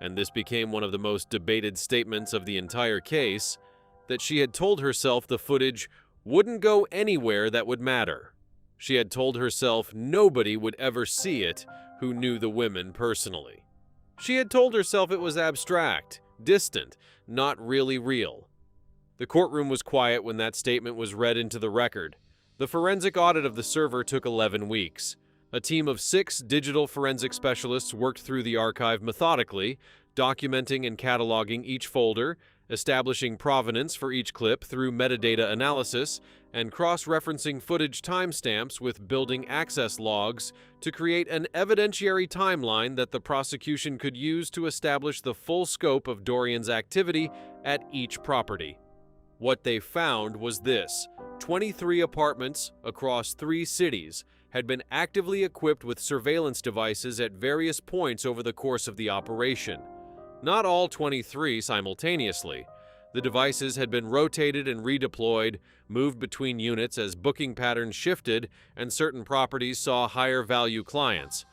and this became one of the most debated statements of the entire case, that she had told herself the footage wouldn't go anywhere that would matter. She had told herself nobody would ever see it who knew the women personally. She had told herself it was abstract, distant, not really real. The courtroom was quiet when that statement was read into the record. The forensic audit of the server took 11 weeks. A team of 6 digital forensic specialists worked through the archive methodically, documenting and cataloging each folder, establishing provenance for each clip through metadata analysis, and cross-referencing footage timestamps with building access logs to create an evidentiary timeline that the prosecution could use to establish the full scope of Dorian's activity at each property. What they found was this: 23 apartments across 3 cities had been actively equipped with surveillance devices at various points over the course of the operation. Not all 23 simultaneously. The devices had been rotated and redeployed, moved between units as booking patterns shifted and certain properties saw higher value clients.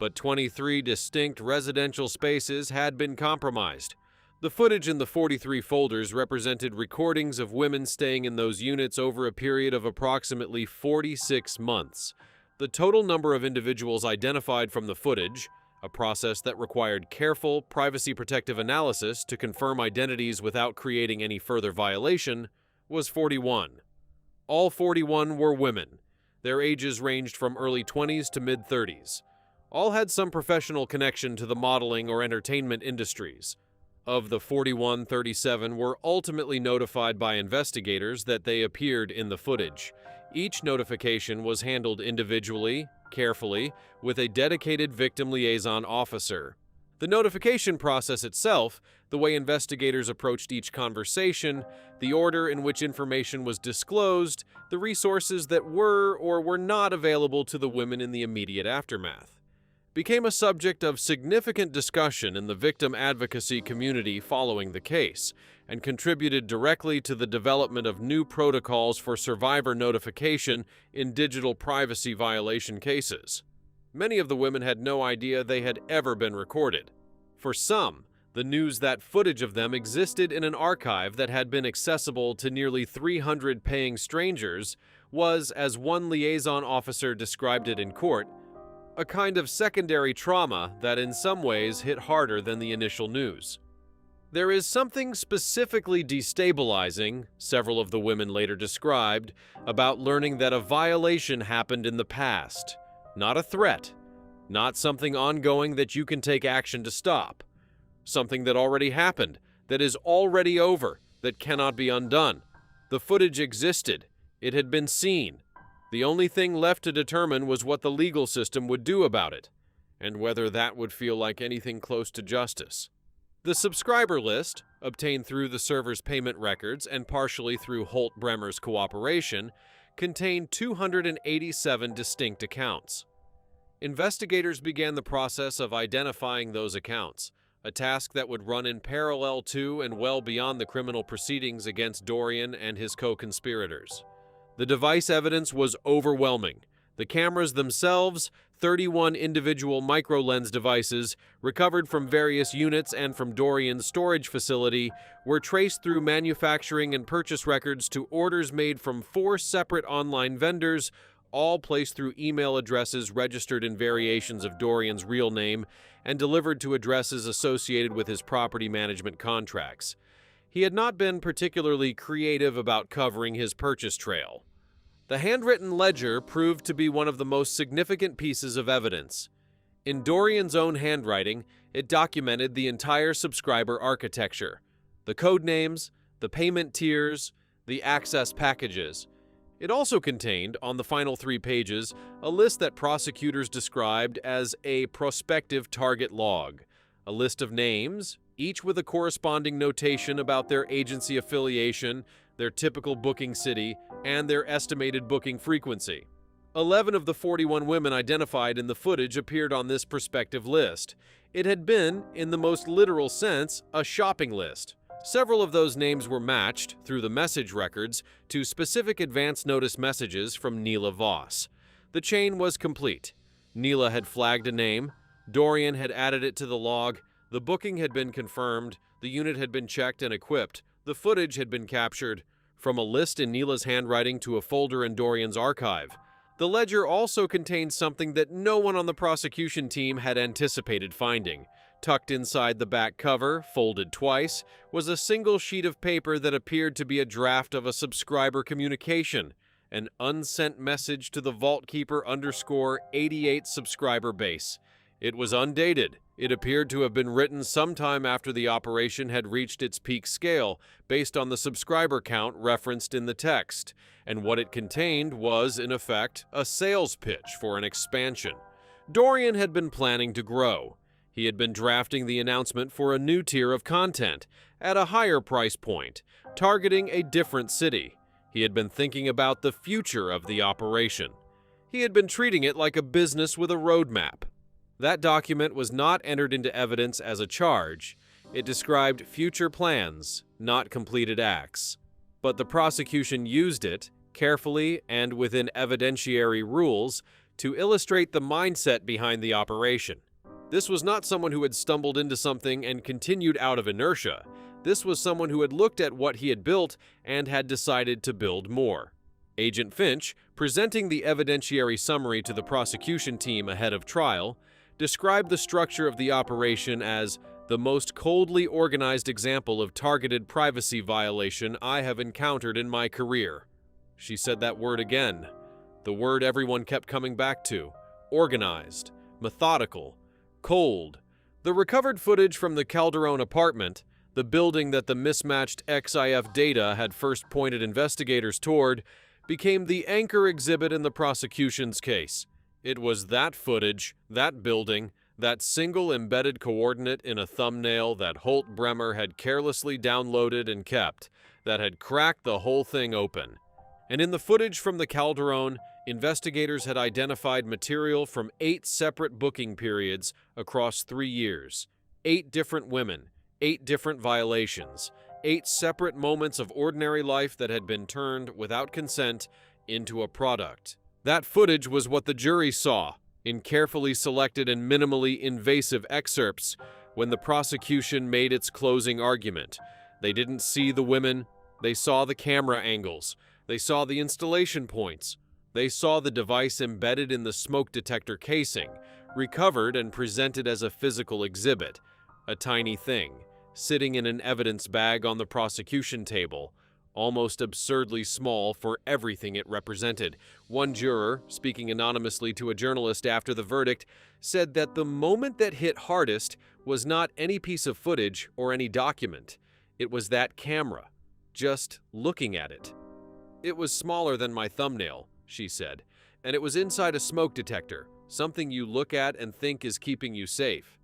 But 23 distinct residential spaces had been compromised. The footage in the 43 folders represented recordings of women staying in those units over a period of approximately 46 months. The total number of individuals identified from the footage, a process that required careful, privacy-protective analysis to confirm identities without creating any further violation, was 41. All 41 were women. Their ages ranged from early 20s to mid-30s. All had some professional connection to the modeling or entertainment industries. Of the 41, 37 were ultimately notified by investigators that they appeared in the footage. Each notification was handled individually, carefully, with a dedicated victim liaison officer. The notification process itself, the way investigators approached each conversation, the order in which information was disclosed, the resources that were or were not available to the women in the immediate aftermath, became a subject of significant discussion in the victim advocacy community following the case, and contributed directly to the development of new protocols for survivor notification in digital privacy violation cases. Many of the women had no idea they had ever been recorded. For some, the news that footage of them existed in an archive that had been accessible to nearly 300 paying strangers was, as one liaison officer described it in court, a kind of secondary trauma that in some ways hit harder than the initial news. There is something specifically destabilizing, several of the women later described, about learning that a violation happened in the past, not a threat, not something ongoing that you can take action to stop, something that already happened, that is already over, that cannot be undone. The footage existed, it had been seen. The only thing left to determine was what the legal system would do about it, and whether that would feel like anything close to justice. The subscriber list, obtained through the server's payment records and partially through Holt-Bremer's cooperation, contained 287 distinct accounts. Investigators began the process of identifying those accounts, a task that would run in parallel to and well beyond the criminal proceedings against Dorian and his co-conspirators. The device evidence was overwhelming. The cameras themselves, 31 individual micro-lens devices, recovered from various units and from Dorian's storage facility, were traced through manufacturing and purchase records to orders made from 4 separate online vendors, all placed through email addresses registered in variations of Dorian's real name and delivered to addresses associated with his property management contracts. He had not been particularly creative about covering his purchase trail. The handwritten ledger proved to be one of the most significant pieces of evidence. In Dorian's own handwriting, it documented the entire subscriber architecture, the code names, the payment tiers, the access packages. It also contained, on the final 3 pages, a list that prosecutors described as a prospective target log, a list of names, each with a corresponding notation about their agency affiliation, their typical booking city, and their estimated booking frequency. 11 of the 41 women identified in the footage appeared on this prospective list. It had been, in the most literal sense, a shopping list. Several of those names were matched, through the message records, to specific advance notice messages from Neela Voss. The chain was complete. Neela had flagged a name, Dorian had added it to the log, the booking had been confirmed, the unit had been checked and equipped, the footage had been captured, from a list in Neela's handwriting to a folder in Dorian's archive. The ledger also contained something that no one on the prosecution team had anticipated finding. Tucked inside the back cover, folded twice, was a single sheet of paper that appeared to be a draft of a subscriber communication, an unsent message to the Vaultkeeper_88 subscriber base. It was undated. It appeared to have been written sometime after the operation had reached its peak scale, based on the subscriber count referenced in the text, and what it contained was, in effect, a sales pitch for an expansion. Dorian had been planning to grow. He had been drafting the announcement for a new tier of content, at a higher price point, targeting a different city. He had been thinking about the future of the operation. He had been treating it like a business with a roadmap. That document was not entered into evidence as a charge. It described future plans, not completed acts. But the prosecution used it, carefully and within evidentiary rules, to illustrate the mindset behind the operation. This was not someone who had stumbled into something and continued out of inertia. This was someone who had looked at what he had built and had decided to build more. Agent Finch, presenting the evidentiary summary to the prosecution team ahead of trial, described the structure of the operation as the most coldly organized example of targeted privacy violation I have encountered in my career. She said that word again, the word everyone kept coming back to: organized, methodical, cold. The recovered footage from the Calderon apartment, the building that the mismatched XIF data had first pointed investigators toward, became the anchor exhibit in the prosecution's case. It was that footage, that building, that single embedded coordinate in a thumbnail that Holt Bremer had carelessly downloaded and kept, that had cracked the whole thing open. And in the footage from the Calderon, investigators had identified material from 8 separate booking periods across 3 years. 8 different women, 8 different violations, 8 separate moments of ordinary life that had been turned, without consent, into a product. That footage was what the jury saw, in carefully selected and minimally invasive excerpts, when the prosecution made its closing argument. They didn't see the women, they saw the camera angles, they saw the installation points, they saw the device embedded in the smoke detector casing, recovered and presented as a physical exhibit, a tiny thing, sitting in an evidence bag on the prosecution table, almost absurdly small for everything it represented. One juror, speaking anonymously to a journalist after the verdict, said that the moment that hit hardest was not any piece of footage or any document. It was that camera, just looking at it. It was smaller than my thumbnail, she said, and it was inside a smoke detector, something you look at and think is keeping you safe.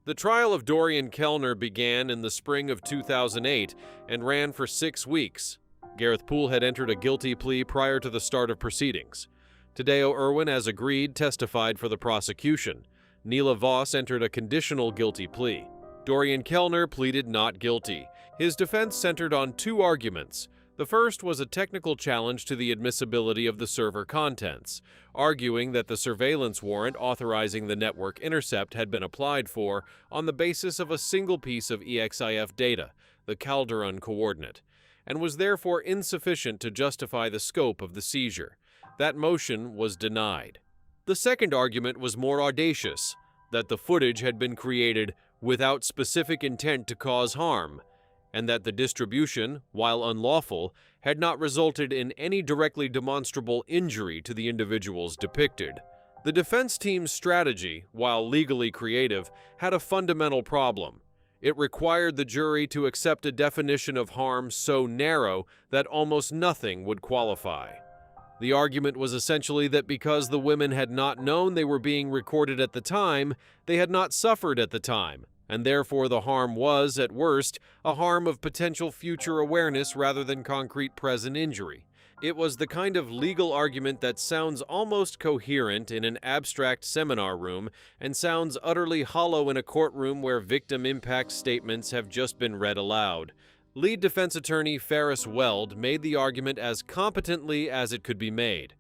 The trial of Dorian Kellner began in the spring of 2008 and ran for 6 weeks. Gareth Poole had entered a guilty plea prior to the start of proceedings. Tadeo Irwin, as agreed, testified for the prosecution. Neela Voss entered a conditional guilty plea. Dorian Kellner pleaded not guilty. His defense centered on 2 arguments. The first was a technical challenge to the admissibility of the server contents, arguing that the surveillance warrant authorizing the network intercept had been applied for on the basis of a single piece of EXIF data, the Calderon coordinate, and was therefore insufficient to justify the scope of the seizure. That motion was denied. The second argument was more audacious, that the footage had been created without specific intent to cause harm, and that the distribution, while unlawful, had not resulted in any directly demonstrable injury to the individuals depicted. The defense team's strategy, while legally creative, had a fundamental problem. It required the jury to accept a definition of harm so narrow that almost nothing would qualify. The argument was essentially that because the women had not known they were being recorded at the time, they had not suffered at the time, and therefore the harm was, at worst, a harm of potential future awareness rather than concrete present injury. It was the kind of legal argument that sounds almost coherent in an abstract seminar room and sounds utterly hollow in a courtroom where victim impact statements have just been read aloud. Lead defense attorney Ferris Weld made the argument as competently as it could be made.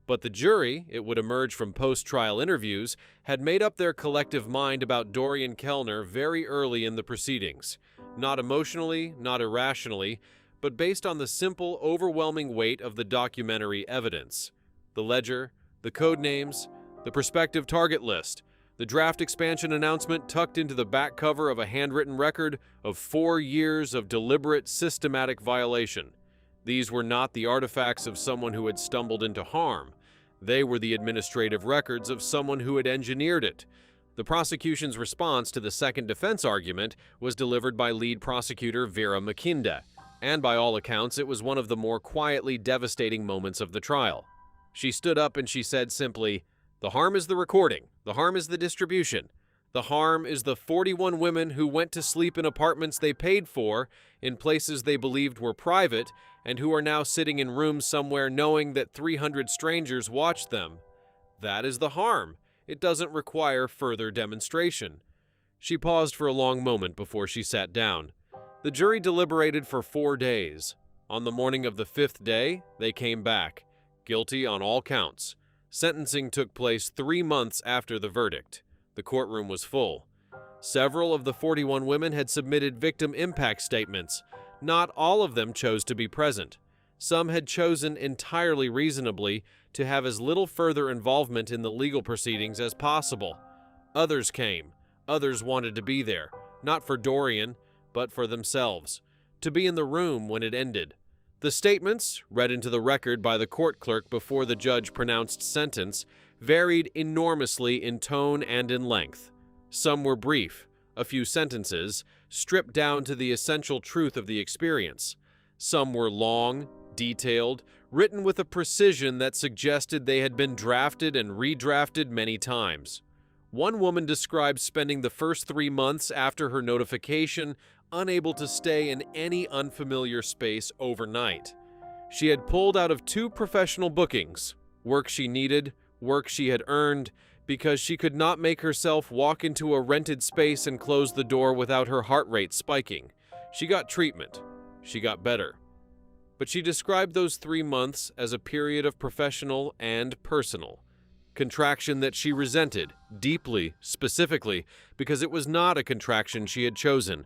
But the jury, it would emerge from post-trial interviews, had made up their collective mind about Dorian Kellner very early in the proceedings. Not emotionally, not irrationally, but based on the simple, overwhelming weight of the documentary evidence. The ledger, the code names, the prospective target list, the draft expansion announcement tucked into the back cover of a handwritten record of 4 years of deliberate, systematic violation. These were not the artifacts of someone who had stumbled into harm. They were the administrative records of someone who had engineered it. The prosecution's response to the second defense argument was delivered by lead prosecutor Vera Makinda, and by all accounts, it was one of the more quietly devastating moments of the trial. She stood up and she said simply, "The harm is the recording. The harm is the distribution. The harm is the 41 women who went to sleep in apartments they paid for, in places they believed were private, and who are now sitting in rooms somewhere knowing that 300 strangers watched them. That is the harm. It doesn't require further demonstration." She paused for a long moment before she sat down. The jury deliberated for 4 days. On the morning of the 5th day, they came back, guilty on all counts. Sentencing took place 3 months after the verdict. The courtroom was full. Several of the 41 women had submitted victim impact statements. Not all of them chose to be present. Some had chosen entirely reasonably to have as little further involvement in the legal proceedings as possible. Others came. Others wanted to be there, not for Dorian, but for themselves, to be in the room when it ended. The statements, read into the record by the court clerk before the judge pronounced sentence, varied enormously in tone and in length. Some were brief, a few sentences, stripped down to the essential truth of the experience. Some were long, detailed, written with a precision that suggested they had been drafted and redrafted many times. One woman described spending the first 3 months after her notification unable to stay in any unfamiliar space overnight. She had pulled out of 2 professional bookings, work she needed, work she had earned, because she could not make herself walk into a rented space and close the door without her heart rate spiking. She got treatment. She got better. But she described those 3 months as a period of professional and personal contraction that she resented, deeply, specifically, because it was not a contraction she had chosen.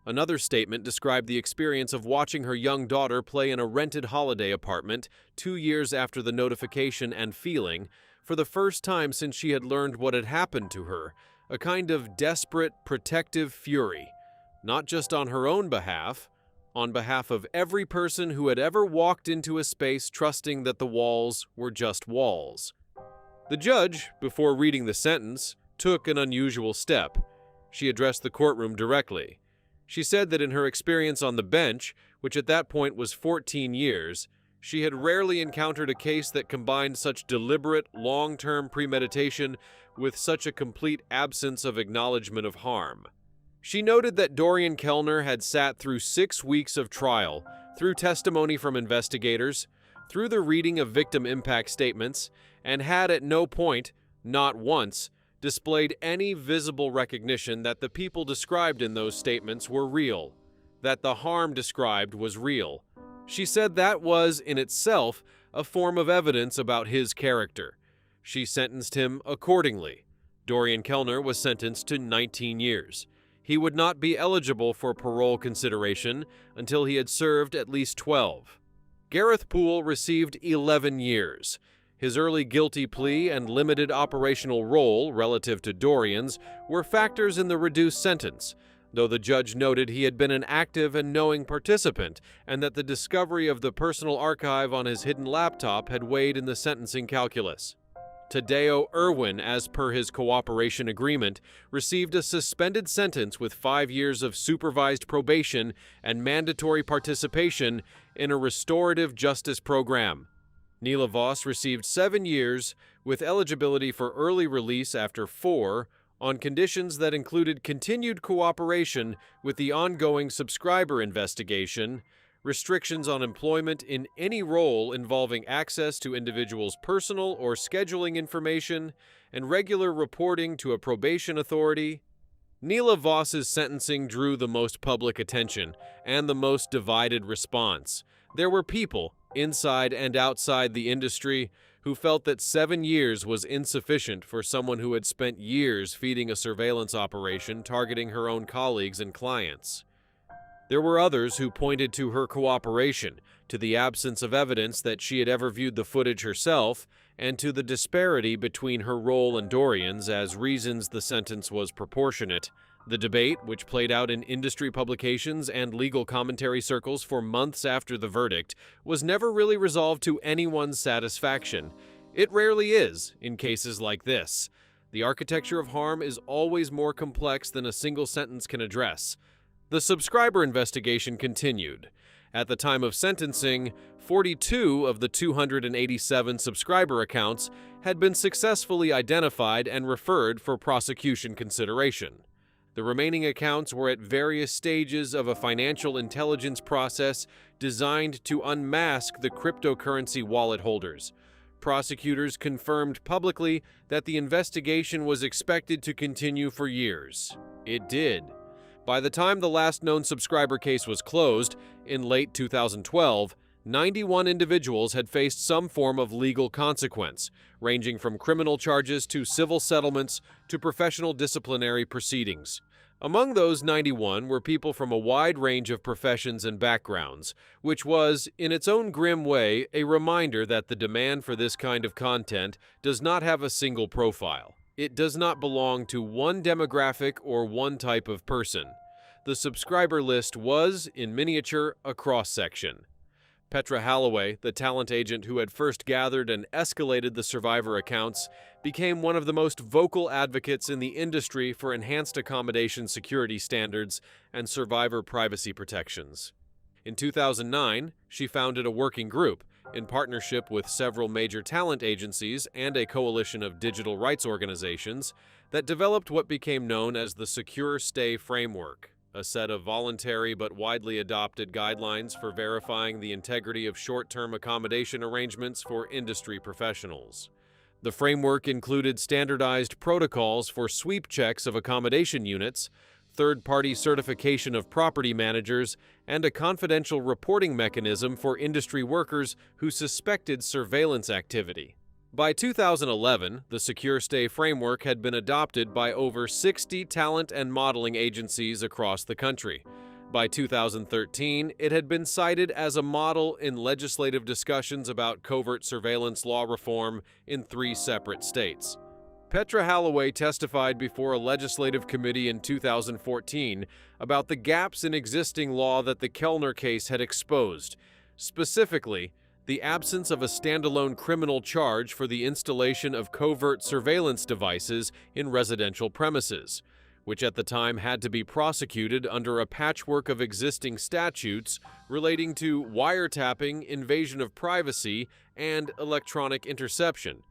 Another statement described the experience of watching her young daughter play in a rented holiday apartment 2 years after the notification and feeling, for the first time since she had learned what had happened to her, a kind of desperate, protective fury, not just on her own behalf, on behalf of every person who had ever walked into a space trusting that the walls were just walls. The judge, before reading the sentence, took an unusual step. She addressed the courtroom directly. She said that in her experience on the bench, which at that point was 14 years, she had rarely encountered a case that combined such deliberate, long-term premeditation with such a complete absence of acknowledgement of harm. She noted that Dorian Kellner had sat through 6 weeks of trial, through testimony from investigators, through the reading of victim impact statements, and had at no point, not once, displayed any visible recognition that the people described in those statements were real, that the harm described was real. She said that was, in itself, a form of evidence about his character. She sentenced him accordingly. Dorian Kellner was sentenced to 19 years. He would not be eligible for parole consideration until he had served at least 12. Gareth Poole received 11 years. His early guilty plea and limited operational role relative to Dorian's were factors in the reduced sentence, though the judge noted he had been an active and knowing participant and that the discovery of the personal archive on his hidden laptop had weighed in the sentencing calculus. Tadeo Irwin, as per his cooperation agreement, received a suspended sentence with 5 years of supervised probation and mandatory participation in a restorative justice program. Neela Voss received 7 years with eligibility for early release after 4 on conditions that included continued cooperation with the ongoing subscriber investigation, restrictions on employment in any role involving access to individuals' personal or scheduling information, and regular reporting to a probation authority. Neela Voss's sentencing drew the most public attention and the most divided response. There were people, inside and outside the industry, who felt that 7 years was insufficient for someone who had spent years feeding a surveillance operation targeting her own colleagues and clients. There were others who pointed to her cooperation, to the absence of evidence that she had ever viewed the footage herself, and to the disparity between her role and Dorian's as reasons the sentence was proportionate, The debate, which played out in industry publications and legal commentary circles for months after the verdict, was never really resolved to anyone's satisfaction. It rarely is in cases like this. The architecture of harm is always more complex than a single sentence can address. The subscriber investigation continued. At the time of sentencing, 42 of the 287 subscriber accounts had been successfully identified and referred for prosecution consideration. The remaining accounts were at various stages of a financial intelligence process designed to unmask the cryptocurrency wallet holders. Prosecutors confirmed publicly that the investigation was expected to continue for years. It did. By the time the last known subscriber case was closed, in late 2012, 91 individuals had faced some form of legal consequence, ranging from criminal charges to civil settlements to professional disciplinary proceedings. Among those 91 were people from a wide range of professions and backgrounds, which was, in its own grim way, a reminder that the demand for this kind of content does not have a single profile. It does not belong to one demographic or one type of person. The subscriber list was, in miniature, a cross-section. Petra Holloway, the talent agent who had first gathered and escalated the survivor accounts, became one of the most vocal advocates in the industry for enhanced accommodation security standards and survivor privacy protections. In 2009, she founded a working group, in partnership with several major talent agencies and a coalition of digital rights organizations, that developed what became known as the Secure Stay Framework, a set of voluntary but widely adopted guidelines for verifying the integrity of short-term accommodation arrangements for industry professionals. The framework included standardized protocols for sweep checks of accommodation units, third-party certification of property managers, and a confidential reporting mechanism for industry workers who suspected surveillance activity. By 2011, the Secure Stay framework had been adopted by over 60 talent and modeling agencies across the country. By 2013, it had been cited as a model in legislative discussions about covert surveillance law reform in 3 separate states. Petra Holloway testified before a legislative committee in 2014 about the gaps in existing law that the Kellner case had exposed, specifically the absence of a standalone criminal charge for the installation of covert surveillance devices in residential premises, which at the time had to be prosecuted under a patchwork of existing statutes relating to wiretapping, invasion of privacy, and electronic interception.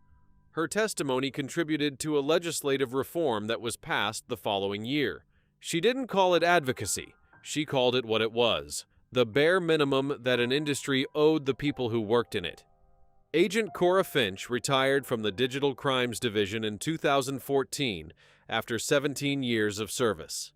Her testimony contributed to a legislative reform that was passed the following year. She didn't call it advocacy. She called it what it was: the bare minimum that an industry owed the people who worked in it. Agent Cora Finch retired from the Digital Crimes Division in 2014 after 17 years of service.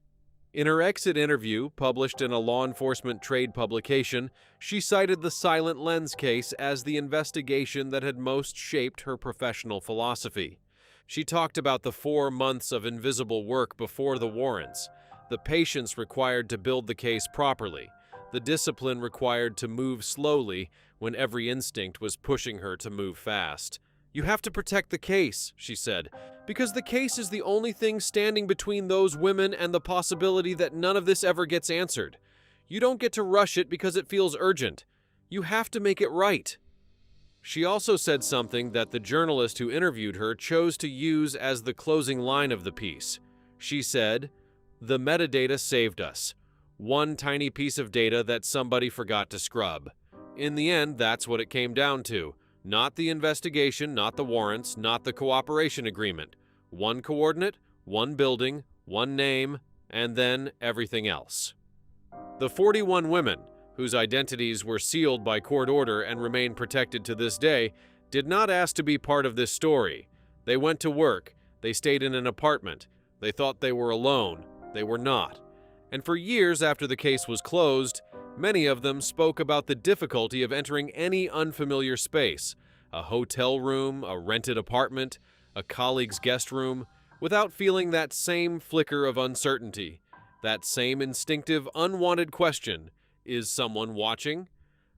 In her exit interview, published in a law enforcement trade publication, she cited the Silent Lens case as the investigation that had most shaped her professional philosophy. She talked about the 4 months of invisible work before the warrants, the patience required to build the case properly, the discipline required to move slowly when every instinct was pushing her to move fast. "You have to protect the case," she said, "because the case is the only thing standing between those women and the possibility that none of this ever gets answered. You don't get to rush it because it feels urgent. You have to make it right." She also said something that the journalist who interviewed her chose to use as the closing line of the piece. She said, "The metadata saved us. One tiny piece of data that somebody forgot to scrub." In the end, that's what it came down to. Not the investigation, not the warrants, not the cooperation agreement. One coordinate, one building, one name, and then everything else. The 41 women, whose identities were sealed by court order and remain protected to this day, did not ask to be part of this story. They went to work. They stayed in an apartment. They thought they were alone. They were not. And for years after the case was closed, many of them spoke about the difficulty of entering any unfamiliar space, a hotel room, a rented apartment, a colleague's guest room, without feeling that same flicker of uncertainty, that same instinctive, unwanted question: is someone watching?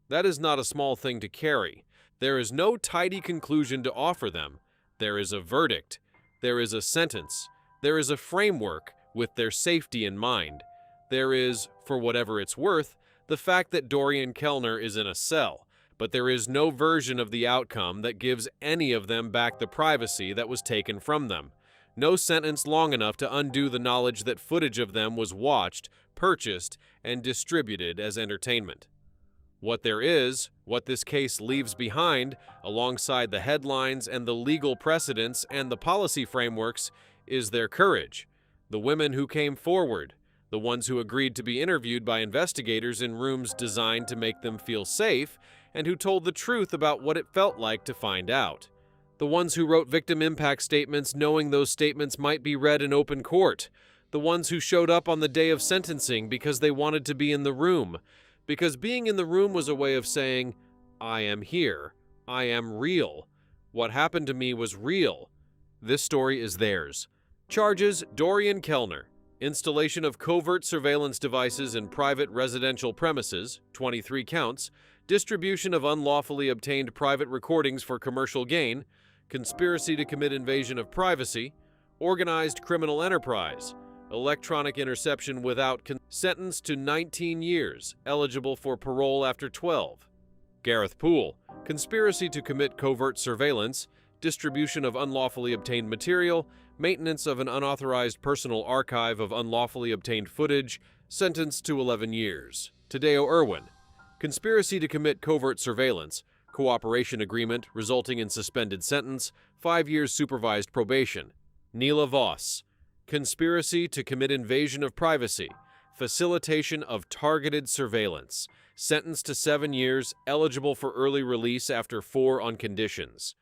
That is not a small thing to carry. There is no tidy conclusion to offer them. There is a verdict. There is a sentence. There is a framework with their safety in mind. There is, for whatever it's worth, the fact that Dorian Kellner is in a cell, but there is no version of the outcome that gives any of them back the privacy that was taken from them. No sentence long enough to undo the knowledge that footage of them was watched, purchased, and distributed as entertainment. What there is, what this case leaves behind, alongside the headlines and the legal precedents and the policy frameworks, is their courage. The women who came forward, the ones who agreed to be interviewed by investigators in rooms designed to make them feel safe, and who told the truth about what it felt like to find out. The ones who wrote victim impact statements knowing those statements might be read in open court. The ones who showed up on the day of sentencing because they wanted to be in the room. Because being in the room was a way of saying, I am here. I am real. What happened to me was real. This story is theirs. Charges: Dorian Kellner. Installation of covert surveillance devices in private residential premises, 23 counts. Distribution of unlawfully obtained private recordings for commercial gain. Conspiracy to commit invasion of privacy. Organized criminal enterprise. Electronic interception without sentenced to 19 years, eligible for parole after 12. Gareth Poole. Conspiracy to commit covert surveillance. Distribution of unlawfully obtained material. Maintenance of an unauthorized personal archive of unlawfully obtained footage, sentenced to 11 years. Tadeo Irwin. Conspiracy to commit covert surveillance, cooperation agreement resulting in suspended sentence, 5 years supervised probation. Neela Voss. Conspiracy to commit invasion of privacy, facilitation of targeted surveillance, sentenced to 7 years, eligible for early release after 4 on conditions.